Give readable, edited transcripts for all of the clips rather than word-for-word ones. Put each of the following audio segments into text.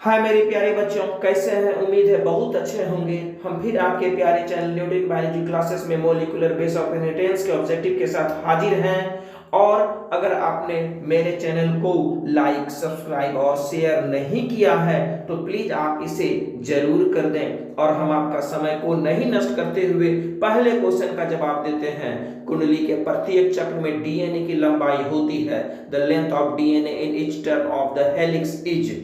हाय मेरे प्यारे बच्चों, कैसे हैं? उम्मीद है बहुत अच्छे होंगे। हम फिर आपके प्यारे चैनल न्यूटन बायोलॉजी क्लासेस में मॉलिक्यूलर बेस ऑफ इनहेरिटेंस के ऑब्जेक्टिव के साथ हाजिर हैं। और अगर आपने मेरे चैनल को लाइक, सब्सक्राइब और शेयर नहीं किया है तो प्लीज आप इसे जरूर कर दें। और हम आपका समय को नहीं नष्ट करते हुए पहले क्वेश्चन का जवाब देते हैं। कुंडली के प्रत्येक चक्र में डीएनए की लंबाई होती है। The length of DNA in each turn off the helix is.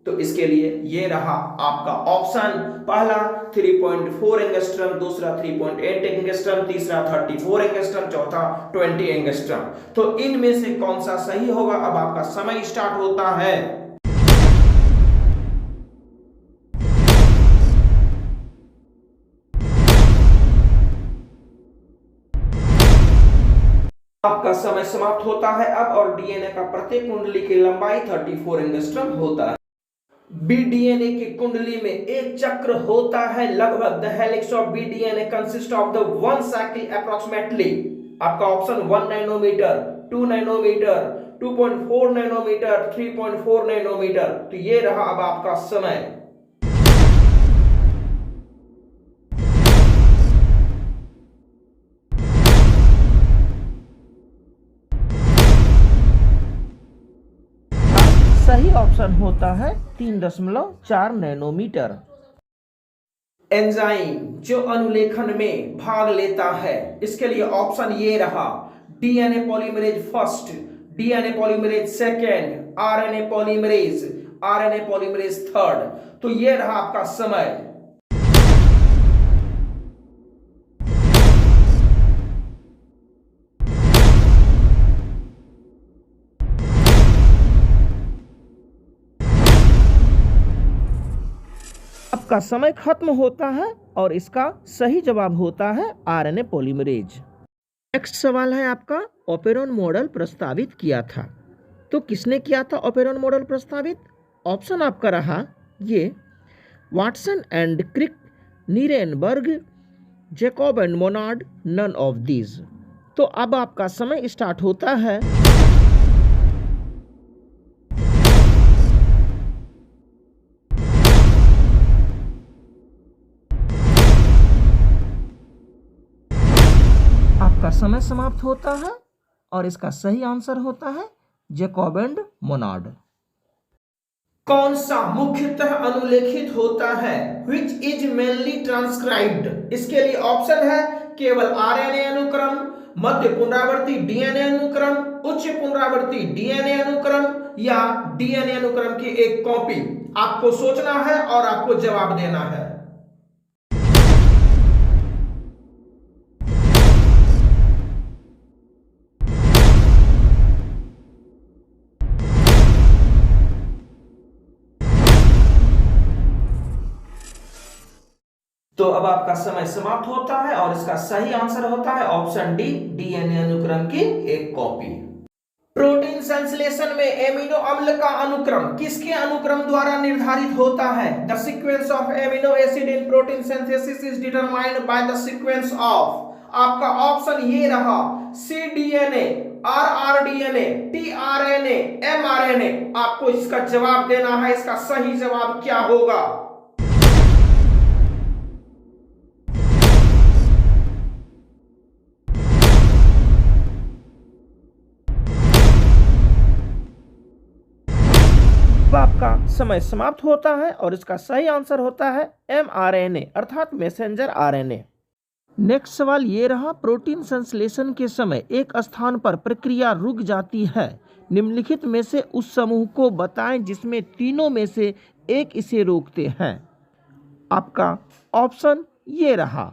तो इसके लिए ये रहा आपका ऑप्शन। पहला 3.4 एंगस्ट्रम, दूसरा 3.8 एंगस्ट्रम, तीसरा 34 एंगस्ट्रम, चौथा 20 एंगस्ट्रम। तो इनमें से कौन सा सही होगा? अब आपका समय स्टार्ट होता है। आपका समय समाप्त होता है अब, और डीएनए का प्रत्येक कुंडली की लंबाई 34 एंगस्ट्रम होता है। बीडीएनए की कुंडली में एक चक्र होता है लगभग। The helix of B DNA consist of the one cycle approximately. आपका option 1 nanometre, 2 nanometre, 2.4 nanometre, 3.4 nanometre. तो ये रहा अब आपका समय। सही ऑप्शन होता है 3.4 नैनोमीटर। एंजाइम जो अनुलेखन में भाग लेता है, इसके लिए ऑप्शन ये रहा। DNA polymerase first, DNA polymerase second, RNA polymerase third. तो ये रहा आपका समय। आपका समय खत्म होता है और इसका सही जवाब होता है आरएनए पॉलीमरेज। नेक्स्ट सवाल है आपका, ओपेरॉन मॉडल प्रस्तावित किया था। तो किसने किया था ओपेरॉन मॉडल प्रस्तावित? ऑप्शन आपका रहा ये Watson and Crick, Nirenberg, Jacob and Monod, none of these. तो अब आपका समय स्टार्ट होता है। आपका समय समाप्त होता है और इसका सही आंसर होता है जैकब एंड मोनार्ड। कौन सा मुख्यतः अनुलेखित होता है? Which is mainly transcribed? इसके लिए ऑप्शन है केवल आरएनए अनुक्रम, मध्य पुनरावर्ती डीएनए अनुक्रम, उच्च पुनरावर्ती डीएनए अनुक्रम या डीएनए अनुक्रम की एक कॉपी। आपको सोचना है और आपको जवाब देना है। तो अब आपका समय समाप्त होता है और इसका सही आंसर होता है ऑप्शन डी, डीएनए अनुक्रम की एक कॉपी। प्रोटीन संश्लेषण में एमिनो अम्ल का अनुक्रम किसके अनुक्रम द्वारा निर्धारित होता है? The sequence of amino acid in protein synthesis is determined by the sequence of. आपका ऑप्शन ये रहा cDNA, rrDNA, tRNA, mRNA। आपको इसका जवाब देना है। इसका सही जवाब क्या होगा? आपका समय समाप्त होता है और इसका सही आंसर होता है mRNA अर्थात मैसेंजर आरएनए। नेक्स्ट सवाल ये रहा, प्रोटीन संश्लेषण के समय एक स्थान पर प्रक्रिया रुक जाती है। निम्नलिखित में से उस समूह को बताएं जिसमें तीनों में से एक इसे रोकते हैं। आपका ऑप्शन ये रहा।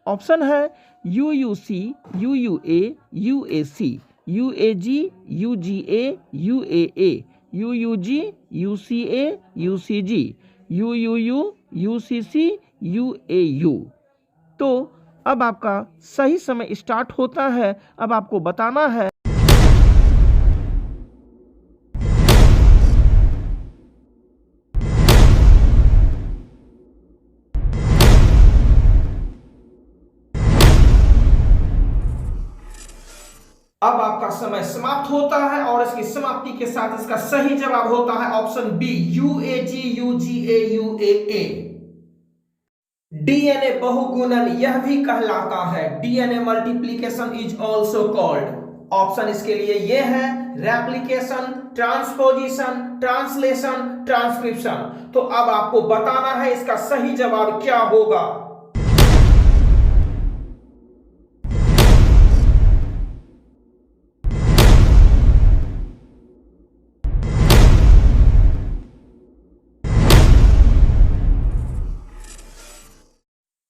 ऑप्शन है UUC, UUA, UAC, UAG, UGA, UAA, UUG, UCA, UCG, UUU, UCC, UAU। तो अब आपका सही समय स्टार्ट होता है। अब आपको बताना है। अब आपका समय समाप्त होता है और इसकी समाप्ति के साथ इसका सही जवाब होता है ऑप्शन बी, UAG, डीएनए बहुगुणन यह भी कहलाता है। DNA multiplication is also called. Option इसके लिए यह है रेप्लिकेशन, ट्रांसपोजिशन, ट्रांसलेशन, ट्रांसक्रिप्शन। तो अब आपको बताना है इसका सही जवाब क्या होगा।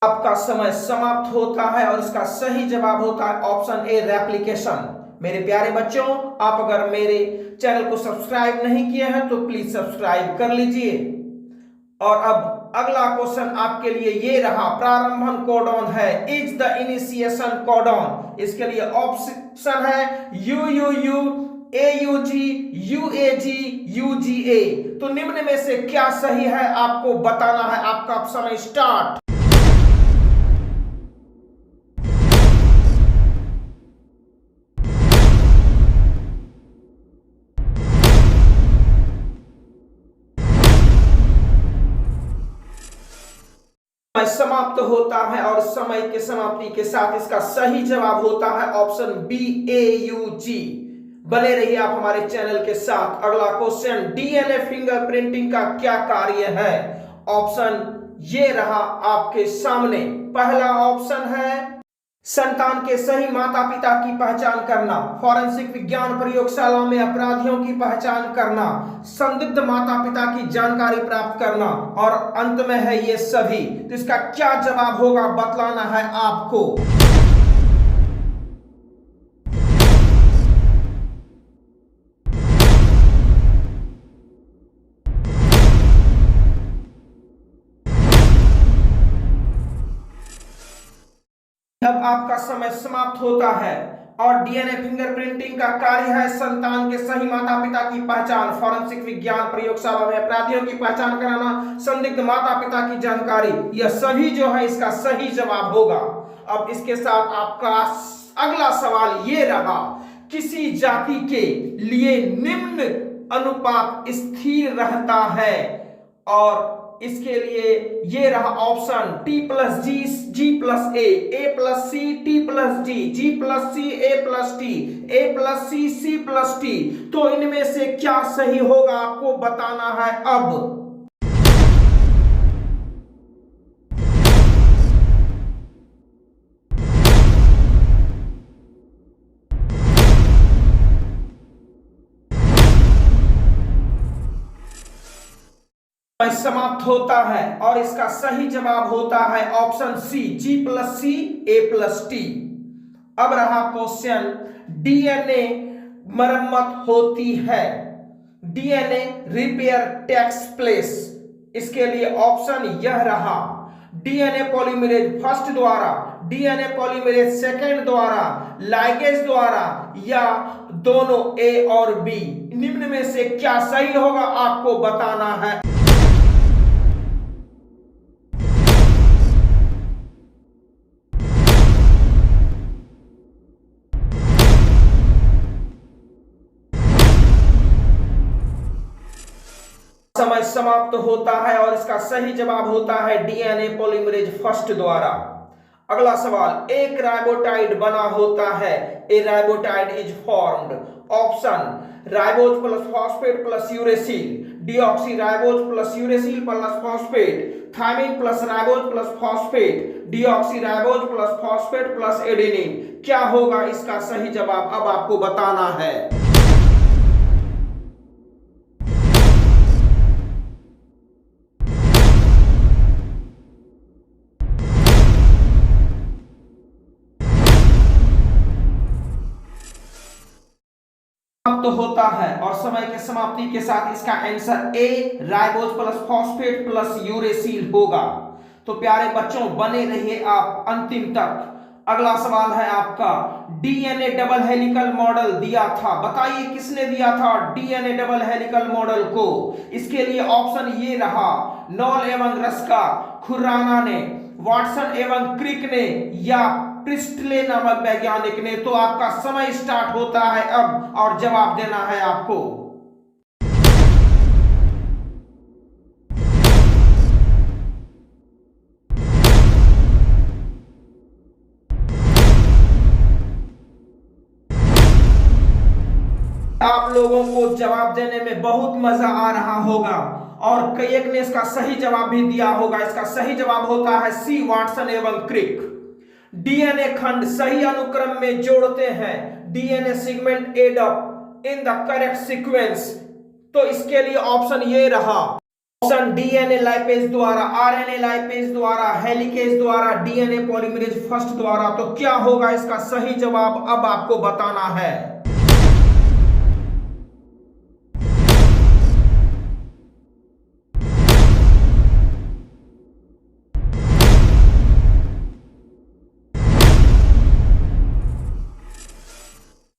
आपका समय समाप्त होता है और इसका सही जवाब होता है ऑप्शन ए, रेप्लिकेशन। मेरे प्यारे बच्चों, आप अगर मेरे चैनल को सब्सक्राइब नहीं किए हैं तो प्लीज सब्सक्राइब कर लीजिए। और अब अगला क्वेश्चन आपके लिए ये रहा, प्रारंभन कोडॉन है, इज द इनिशिएशन कोडॉन। इसके लिए ऑप्शन है UUU, AUG, UAG, UGA। तो निम्न में से क्या सही है आपको बताना है। आपका समय स्टार्ट। समाप्त होता है और समय के समाप्ति के साथ इसका सही जवाब होता है ऑप्शन बी, AUG। बने रहिए आप हमारे चैनल के साथ। अगला क्वेश्चन, डीएनए फिंगरप्रिंटिंग का क्या कार्य है। ऑप्शन ये रहा आपके सामने। पहला ऑप्शन है संतान के सही माता पिता की पहचान करना, फॉरेंसिक विज्ञान प्रयोगशाला में अपराधियों की पहचान करना, संदिग्ध माता पिता की जानकारी प्राप्त करना और अंत में है ये सभी। तो इसका क्या जवाब होगा बतलाना है आपको। अब आपका समय समाप्त होता है और डीएनए फिंगरप्रिंटिंग का कार्य है संतान के सही माता पिता की पहचान, फॉरेंसिक विज्ञान प्रयोगशाला में अपराधियों की पहचान कराना, संदिग्ध माता पिता की जानकारी, यह सभी जो है इसका सही जवाब होगा। अब इसके साथ आपका अगला सवाल ये रहा, किसी जाति के लिए निम्न अनुपात स्थिर रहता है। और इसके लिए ये रहा option T+G, G+A, A+C, T+G, G+C, A+T, A+C, C+T। तो इनमें से क्या सही होगा आपको बताना है अब। समाप्त होता है और इसका सही जवाब होता है ऑप्शन सी, G+C, A+T। अब रहा क्वेश्चन, डीएनए मरम्मत होती है, डीएनए रिपेयर टेक्स प्लेस। इसके लिए ऑप्शन यह रहा, डीएनए पॉलीमरेज फर्स्ट द्वारा, डीएनए पॉलीमरेज सेकेंड द्वारा, लाइगेज द्वारा या दोनों ए और बी। निम्न में से क्या सही होगा आपको बताना है। समय समाप्त होता है और इसका सही जवाब होता है डीएनए पॉलीमरेज फर्स्ट द्वारा। अगला सवाल, एक राइबोटाइड बना होता है, a ribotide is formed. Option ribose plus phosphate plus uracil, deoxy ribose plus uracil plus phosphate, thymine plus ribose plus phosphate, deoxy ribose plus phosphate plus adenine. क्या होगा इसका सही जवाब, अब आपको बताना है। समाप्त होता है और समय के समाप्ति के साथ इसका answer A, ribose plus phosphate plus uracil होगा। तो प्यारे बच्चों, बने रहिए आप अंतिम तक। अगला सवाल है आपका, डीएनए डबल हेलिकल मॉडल दिया था, बताइए किसने दिया था डीएनए डबल हेलिकल मॉडल को। इसके लिए ऑप्शन ये रहा, नॉल एवं रस्का, खुराना ने, वाटसन एवं क्रिक ने या प्रिस्टले नामक वैज्ञानिक ने। तो आपका समय स्टार्ट होता है अब और जवाब देना है आपको। आप लोगों को जवाब देने में बहुत मजा आ रहा होगा और कई एक ने इसका सही जवाब भी दिया होगा। इसका सही जवाब होता है सी, वाटसन एवं क्रिक। डीएनए खंड सही अनुक्रम में जोड़ते हैं DNA segment add up in the correct sequence. तो इसके लिए ऑप्शन ये रहा, ऑप्शन डीएनए लाइपेज द्वारा, आरएनए लाइपेज द्वारा, हेलिकेज द्वारा, डीएनए पॉलीमरेज फर्स्ट द्वारा। तो क्या होगा इसका सही जवाब अब आपको बताना है।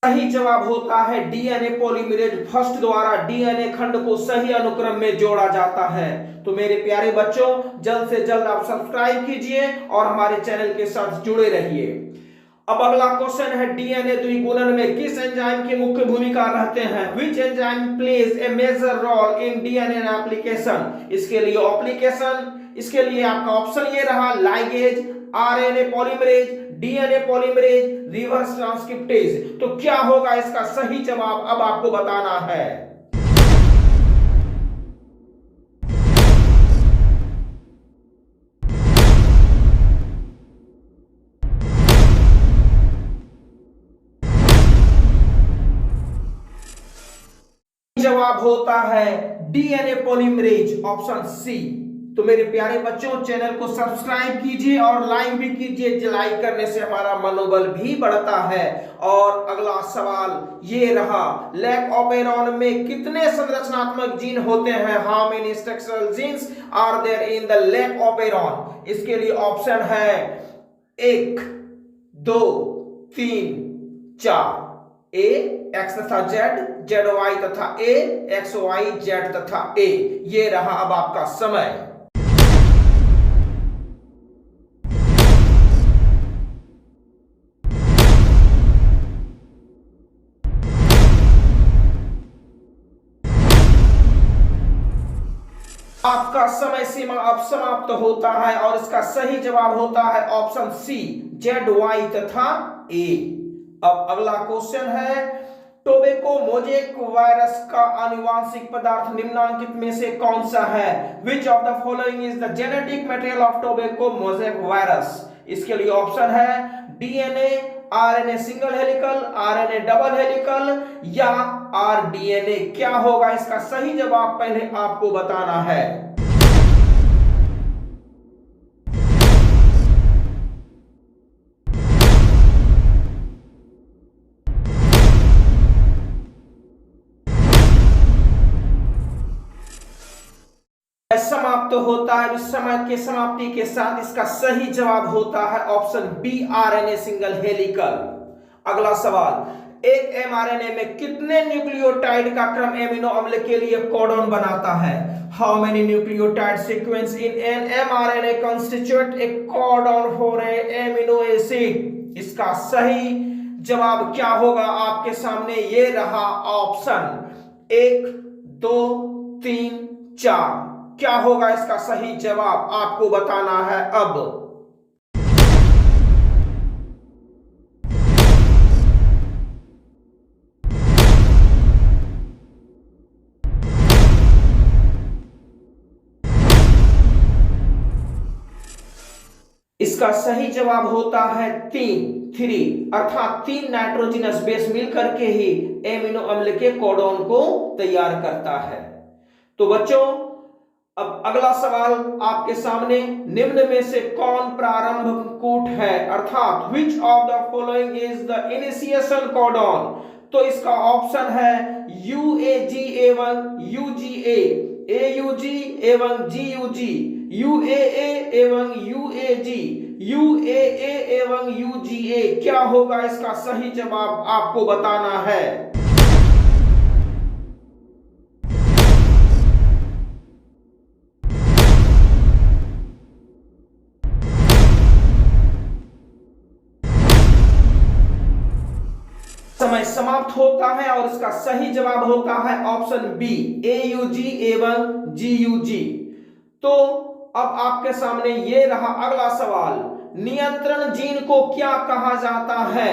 सही जवाब होता है डीएनए पॉलीमरेज फर्स्ट द्वारा डीएनए खंड को सही अनुक्रम में जोड़ा जाता है। तो मेरे प्यारे बच्चों, जल्द से जल्द आप सब्सक्राइब कीजिए और हमारे चैनल के साथ जुड़े रहिए। अब अगला क्वेश्चन है, डीएनए द्विगुणन में किस एंजाइम की मुख्य भूमिका रहते हैं? Which enzyme plays a major role in DNA application? इसके लिए आपका ऑप्शन ये रहा, ligase, RNA polymerase, DNA polymerase, reverse transcriptase. तो क्या होगा इसका सही जवाब अब आपको बताना है। जवाब होता है डीएनए पॉलीमरेज, ऑप्शन सी। तो मेरे प्यारे बच्चों, चैनल को सब्सक्राइब कीजिए और लाइक भी कीजिए। लाइक करने से हमारा मनोबल भी बढ़ता है। और अगला सवाल ये रहा, लैक ऑपेरॉन में कितने संरचनात्मक जीन होते हैं? How many structural genes are there in the lac operon? इसके लिए ऑप्शन है 1, 2, 3, 4। ए एक्स तथा जेड, जेड वाई तथा ए, एक्स वाई जेड तथा ए। ये रहा अब आपका समय। आपका समय सीमा अब समाप्त होता है और इसका सही जवाब होता है ऑप्शन सी, जेड वाई तथा ए। अब अगला क्वेश्चन है, टोबैको मोज़ेक वायरस का आनुवांशिक पदार्थ निम्नलिखित में से कौन सा है? Which of the following is the genetic material of tobacco mosaic virus? इसके लिए ऑप्शन है DNA, RNA single helical, RNA double helical या आरडीएनए। क्या होगा इसका सही जवाब पहले आपको बताना है। समाप्त होता है। इस समय के समाप्ति के साथ इसका सही जवाब होता है option B, RNA single helical. अगला सवाल, एक एमआरएनए में कितने न्यूक्लियोटाइड का क्रम एमिनो अम्ल के लिए कोडॉन बनाता है? How many nucleotide sequence in an mRNA constitute A codon for a amino acid? इसका सही जवाब क्या होगा आपके सामने ये रहा, ऑप्शन 1, 2, 3, 4। क्या होगा इसका सही जवाब आपको बताना है अब। इसका सही जवाब होता है 3, अर्थात 3 नाइट्रोजनस बेस मिलकर के ही एमिनो अम्ल के कोडॉन को तैयार करता है। तो बच्चों, अब अगला सवाल आपके सामने, निम्न में से कौन प्रारंभ कूट है? अर्थात which of the following is the initiation codon? तो इसका ऑप्शन है यूएजी एवं यूजीए, एयूजी एवं जीयूजी, यूएए एवं यूएजी, यूएए एवं यूजीए। क्या होगा इसका सही जवाब आपको बताना है। समय समाप्त होता है और इसका सही जवाब होता है ऑप्शन बी, AUG एवं GUG। तो अब आपके सामने ये रहा अगला सवाल, नियंत्रण जीन को क्या कहा जाता है?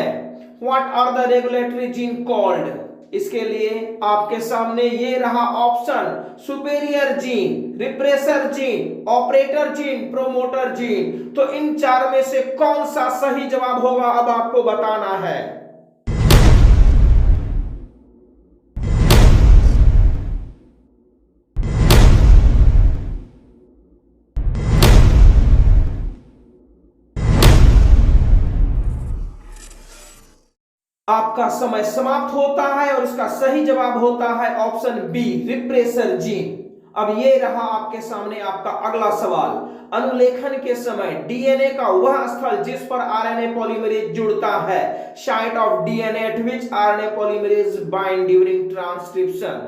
What are the regulatory gene called? इसके लिए आपके सामने ये रहा option, superior gene, repressor gene, operator gene, promoter gene. तो इन चार में से कौन सा सही जवाब होगा अब आपको बताना है। आपका समय समाप्त होता है और इसका सही जवाब होता है ऑप्शन बी, रिप्रेसर जीन। अब ये रहा आपके सामने आपका अगला सवाल, अनुलेखन के समय डीएनए का वह स्थल जिस पर आरएनए पॉलीमरेज जुड़ता है, site of DNA at which RNA polymerase bind during transcription.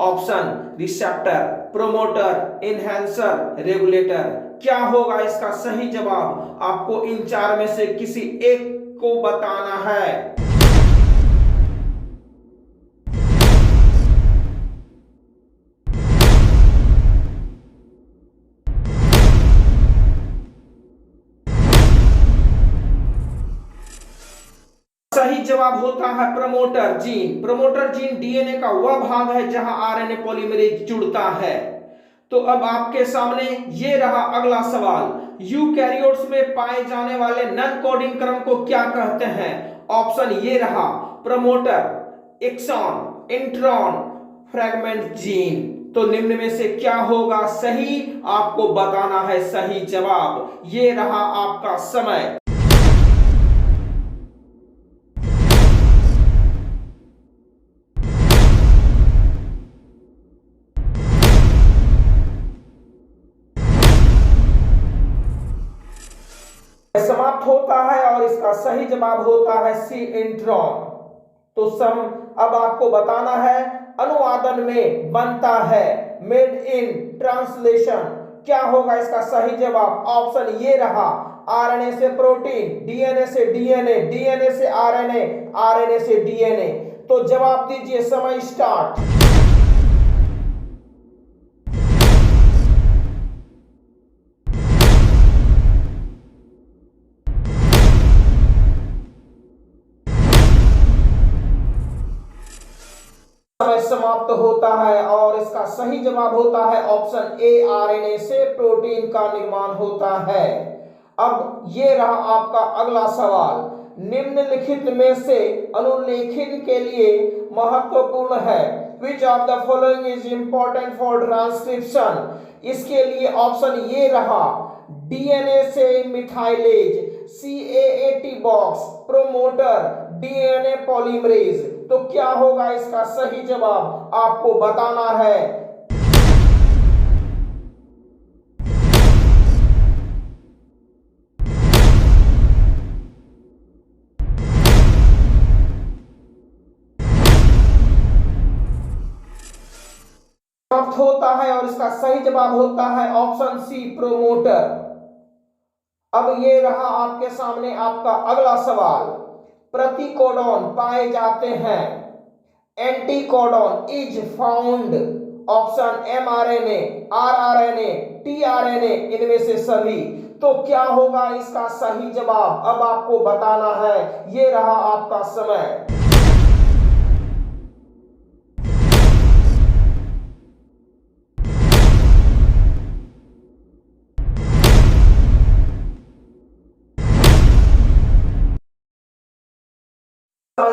Option, receptor, promoter, enhancer, regulator. क्या होगा इसका सही जवाब? आपको इन चार में से किसी एक को बताना है। सही जवाब होता है promoter gene. Promoter gene DNA का वह भाग है जहां आरएनए पॉलीमरेज जुड़ता है। तो अब आपके सामने ये रहा अगला सवाल, यूकैरियोट्स में पाए जाने वाले नॉन कोडिंग क्रम को क्या कहते हैं? ऑप्शन ये रहा, promoter, exon, intron, fragment gene. तो निम्न में से क्या होगा सही? आपको बताना है सही जवाब। ये रहा आपका समय। समाप्त होता है और इसका सही जवाब होता है सी, इंट्रॉन। तो सम अब आपको बताना है, अनुवादन में बनता है, मेड इन ट्रांसलेशन। क्या होगा इसका सही जवाब? ऑप्शन ये रहा, आरएनए से प्रोटीन, डीएनए से डीएनए, डीएनए से आरएनए, आरएनए से डीएनए। तो जवाब दीजिए, समय स्टार्ट। समय समाप्त होता है और इसका सही जवाब होता है ऑप्शन ए, आरएनए से प्रोटीन का निर्माण होता है। अब ये रहा आपका अगला सवाल, निम्नलिखित में से अनुलेखन के लिए महत्वपूर्ण है, which of the following is important for transcription? इसके लिए ऑप्शन ये रहा, डीएनए से methylase, CAAT box, promoter, DNA polymerase. तो क्या होगा इसका सही जवाब? आपको बताना है। समाप्त होता है और इसका सही जवाब होता है ऑप्शन सी, प्रोमोटर। अब ये रहा आपके सामने आपका अगला सवाल, प्रतिकोडॉन पाए जाते हैं, anticodon is found. Option mRNA, rRNA, tRNA, इनमें से सभी। तो क्या होगा इसका सही जवाब? अब आपको बताना है। ये रहा आपका समय।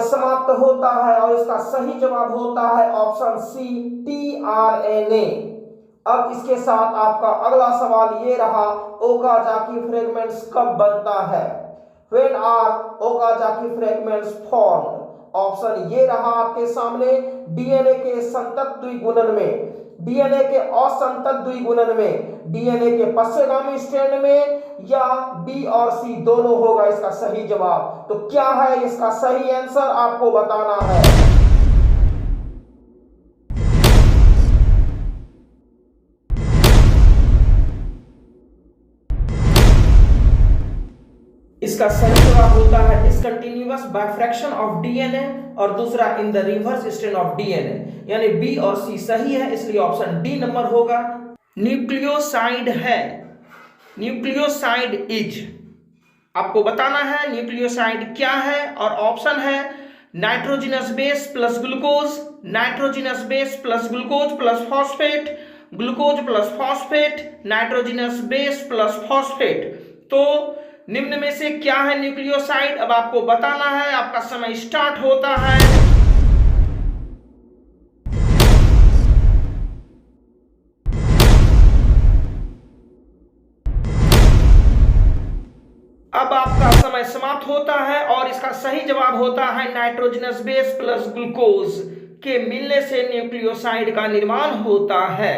समाप्त होता है और इसका सही जवाब होता है ऑप्शन सी, टीआरएनए। अब इसके साथ आपका अगला सवाल ये रहा, ओकाजाकी फ्रेगमेंट्स कब बनता है? When are Okazaki fragments formed? Option ये रहा आपके सामने, डीएनए के संतत द्विगुणन में, डीएनए के असंतत द्विगुणन में, डीएनए के पश्चगामी स्ट्रैंड में, या बी और सी दोनों होगा इसका सही जवाब। तो क्या है इसका सही आंसर? आपको बताना है। इसका सही जवाब होता है डिसकंटिन्यूअस बाइफ्रैक्शन ऑफ डीएनए और दूसरा in the reverse strand of DNA, यानी बी और सी सही है, इसलिए ऑप्शन डी नंबर होगा। न्यूक्लियोसाइड है, न्यूक्लियोसाइड इज, आपको बताना है न्यूक्लियोसाइड क्या है, और ऑप्शन है nitrogenous base plus glucose, nitrogenous base plus glucose plus phosphate, glucose plus phosphate, nitrogenous base plus phosphate. तो निम्न में से क्या है न्यूक्लियोसाइड, अब आपको बताना है, आपका समय स्टार्ट होता है। अब आपका समय समाप्त होता है और इसका सही जवाब होता है नाइट्रोजनस बेस प्लस ग्लूकोज के मिलने से न्यूक्लियोसाइड का निर्माण होता है।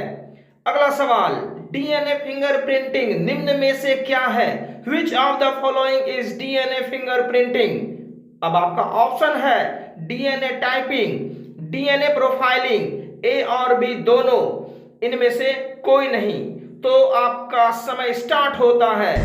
अगला सवाल, डीएनए फिंगरप्रिंटिंग निम्न में से क्या है? Which of the following is DNA fingerprinting? अब आपका ऑप्शन है डीएनए टाइपिंग, डीएनए प्रोफाइलिंग, ए और बी दोनों, इनमें से कोई नहीं। तो आपका समय स्टार्ट होता है।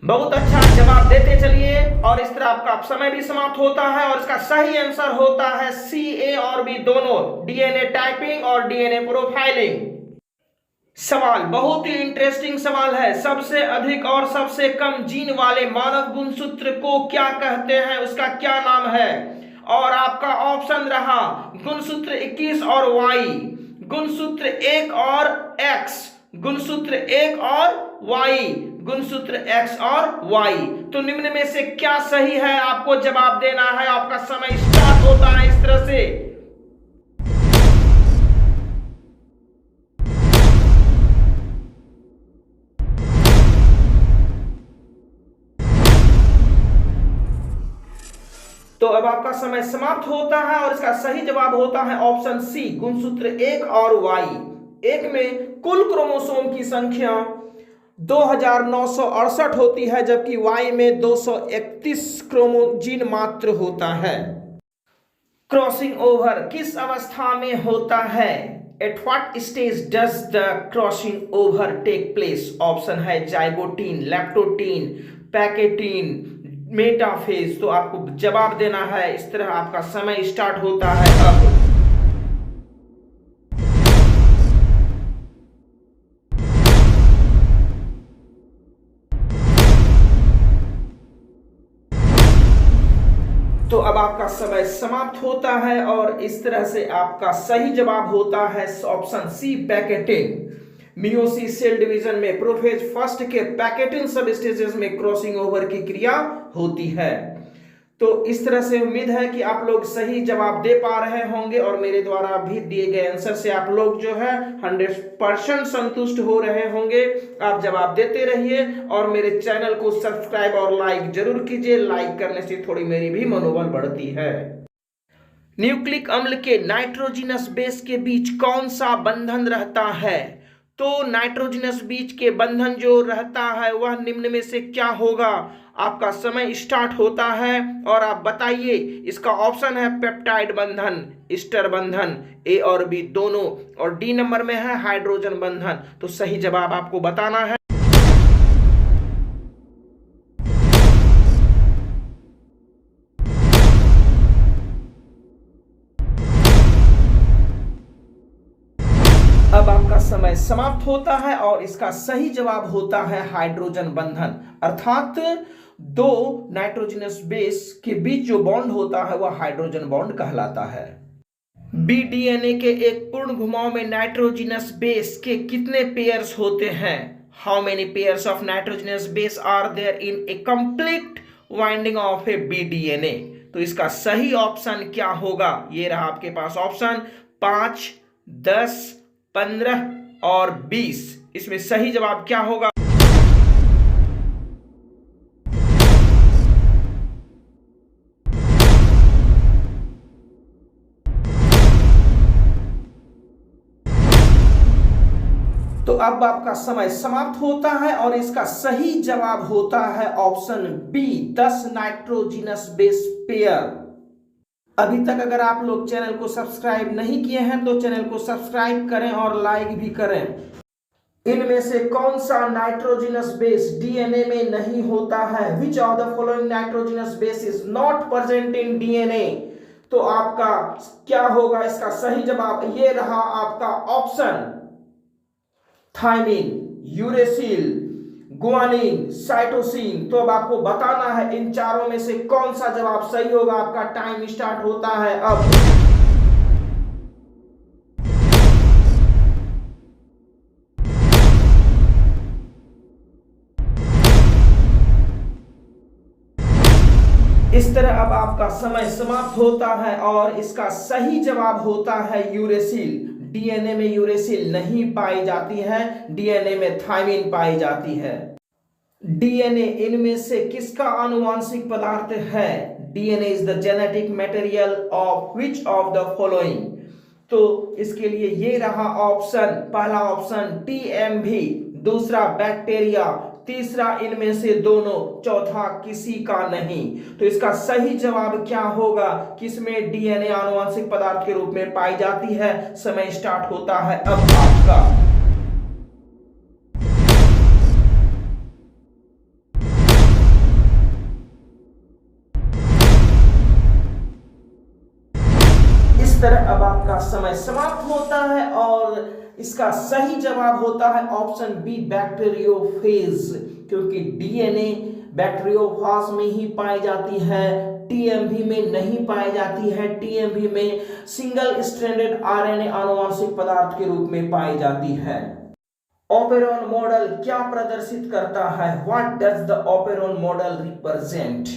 बहुत अच्छा जवाब देते चलिए और इस तरह आपका समय भी समाप्त होता है और इसका सही आंसर होता है सी, ए और बी दोनों, डीएनए टाइपिंग और डीएनए प्रोफाइलिंग। सवाल बहुत ही इंटरेस्टिंग सवाल है। सबसे अधिक और सबसे कम जीन वाले मानव गुणसूत्र को क्या कहते हैं, उसका क्या नाम है? और आपका ऑप्शन रहा गुणसूत्र 21 और वाई, गुणसूत्र 1 और एक्स, गुणसूत्र 1 और वाई, गुणसूत्र एक्स और वाई। तो निम्न में से क्या सही है, आपको जवाब देना है। आपका समय स्टार्ट होता है इस तरह से। तो अब आपका समय समाप्त होता है और इसका सही जवाब होता है ऑप्शन सी, गुणसूत्र 1 और वाई। एक में कुल क्रोमोसोम की संख्या 2968 होती है, जबकि वाई में 231 क्रोमोजीन मात्र होता है। क्रॉसिंग ओवर किस अवस्था में होता है? At what stage does the crossing over take place? Option है जाइगोटीन, लैक्टोटीन, पैकेटीन, मेटाफेज। तो आपको जवाब देना है। इस तरह आपका समय स्टार्ट होता है तो अब आपका समय समाप्त होता है और इस तरह से आपका सही जवाब होता है option C, pachytene. Meiosis cell division में प्रोफेज फर्स्ट के पैकेटिन सब स्टेजेस में क्रॉसिंग ओवर की क्रिया होती है। तो इस तरह से उम्मीद है कि आप लोग सही जवाब दे पा रहे होंगे और मेरे द्वारा भी दिए गए आंसर से आप लोग जो है 100% संतुष्ट हो रहे होंगे। आप जवाब देते रहिए और मेरे चैनल को सब्सक्राइब और लाइक जरूर कीजिए। लाइक करने से थोड़ी मेरी भी मनोबल बढ़ती है। न्यूक्लिक अम्ल के नाइट्रोजनस बेस के बीच कौन सा बंधन रहता है? तो नाइट्रोजनस बीच के बंधन जो रहता है वह निम्न में से क्या होगा? आपका समय स्टार्ट होता है और आप बताइए। इसका ऑप्शन है पेप्टाइड बंधन, ईस्टर बंधन, ए और बी दोनों, और डी नंबर में है हाइड्रोजन बंधन। तो सही जवाब आपको बताना है। अब आपका समय समाप्त होता है और इसका सही जवाब होता है हाइड्रोजन बंधन, अर्थात दो नाइट्रोजनस बेस के बीच जो बॉन्ड होता है वह हाइड्रोजन बॉन्ड कहलाता है। बीडीएनए के एक पूर्ण घुमाव में नाइट्रोजनस बेस के कितने पेयर्स होते हैं? How many pairs of nitrogenous base are there in a complete winding of a B DNA? तो इसका सही ऑप्शन क्या होगा? ये रहा आपके पास ऑप्शन 5, 10, 15 और 20। इसमें सही जवाब क्या होगा? तो अब आपका समय समाप्त होता है और इसका सही जवाब होता है option B, 10 nitrogenous base pair. अभी तक अगर आप लोग चैनल को सब्सक्राइब नहीं किए हैं तो चैनल को सब्सक्राइब करें और लाइक भी करें। इनमें से कौन सा नाइट्रोजनस बेस डीएनए में नहीं होता है? Which of the following nitrogenous base is not present in DNA? तो आपका क्या होगा इसका सही जवाब? ये रहा आपका option thymine, uracil, guanine, cytosine. तो अब आपको बताना है इन चारों में से कौन सा जवाब सही होगा। आपका टाइम स्टार्ट होता है अब। इस तरह अब आपका समय समाप्त होता है और इसका सही जवाब होता है यूरेसिल। डीएनए में यूरेसिल नहीं पाई जाती है, डीएनए में थायमिन पाई जाती है। डीएनए इनमें से किसका आनुवांशिक पदार्थ है? DNA is the genetic material of which of the following? तो इसके लिए ये रहा ऑप्शन, पहला ऑप्शन टीएमवी, दूसरा बैक्टीरिया, तीसरा इनमें से दोनों, चौथा किसी का नहीं। तो इसका सही जवाब क्या होगा? किसमें डीएनए आनुवंशिक पदार्थ के रूप में पाई जाती है? समय स्टार्ट होता है अब आपका। इस तरह अब आपका समय समाप्त होता है और इसका सही जवाब होता है ऑप्शन बी, बैक्टीरियोफेज। क्योंकि डीएनए बैक्टीरियोफाज में ही पाई जाती है, टीएमवी में नहीं पाई जाती है। टीएमवी में सिंगल स्ट्रैंडेड आरएनए आनुवंशिक पदार्थ के रूप में पाई जाती है। ओपेरॉन मॉडल क्या प्रदर्शित करता है? What does the operon model represent?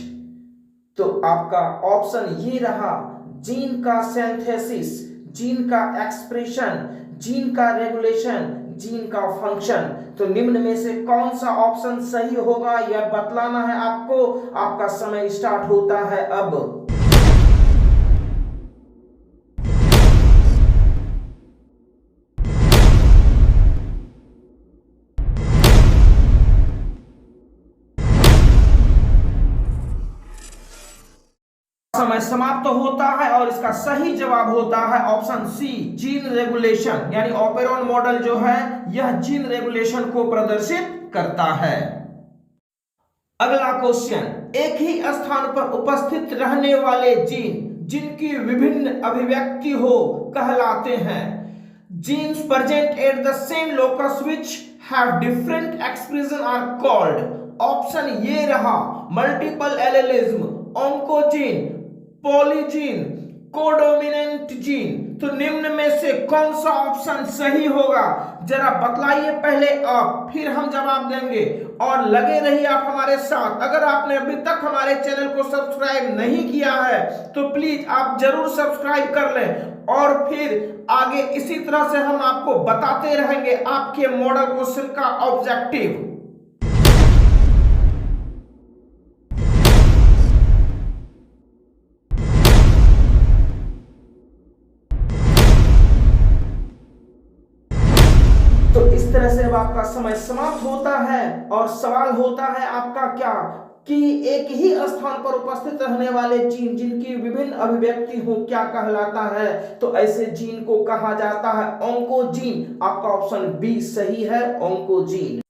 तो आपका ऑप्शन ये रहा, जीन का सिंथेसिस, जीन का एक्सप्रेशन, जीन का रेगुलेशन, जीन का फंक्शन। तो निम्न में से कौन सा ऑप्शन सही होगा यह बतलाना है आपको। आपका समय स्टार्ट होता है अब। समय समाप्त होता है और इसका सही जवाब होता है ऑप्शन सी, जीन रेगुलेशन। यानी ओपेरॉन मॉडल जो है यह जीन रेगुलेशन को प्रदर्शित करता है। अगला क्वेश्चन, एक ही स्थान पर उपस्थित रहने वाले जीन जिनकी विभिन्न अभिव्यक्ति हो कहलाते हैं? Genes present at the same locus which have different expression are called. Option ये रहा, multiple allelism, oncogene, polygene, codominant gene. तो निम्न में से कौन सा ऑप्शन सही होगा? जरा बतलाइए पहले आप, फिर हम जवाब देंगे। और लगे रहिए आप हमारे साथ। अगर आपने अभी तक हमारे चैनल को सब्सक्राइब नहीं किया है तो प्लीज आप जरूर सब्सक्राइब कर लें और फिर आगे इसी तरह से हम आपको बताते रहेंगे आपके मॉडल क्वेश्चन का ऑब्जेक्टिव। तो इस तरह से अब आपका समय समाप्त होता है और सवाल होता है आपका क्या, कि एक ही स्थान पर उपस्थित रहने वाले जीन जिनकी विभिन्न अभिव्यक्ति हो क्या कहलाता है? तो ऐसे जीन को कहा जाता है ऑन्कोजीन। आपका ऑप्शन बी सही है, ऑन्कोजीन।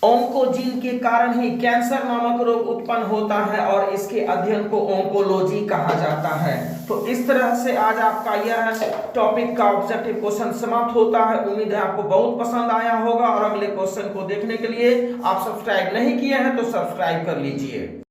ऑन्कोजीन के कारण ही कैंसर नामक रोग उत्पन्न होता है और इसके अध्ययन को ऑन्कोलॉजी कहा जाता है। तो इस तरह से आज आपका यह टॉपिक का ऑब्जेक्टिव क्वेश्चन समाप्त होता है। उम्मीद है आपको बहुत पसंद आया होगा और अगले क्वेश्चन को देखने के लिए आप सब्सक्राइब नहीं किए हैं तो सब्सक्राइब कर लीजिए।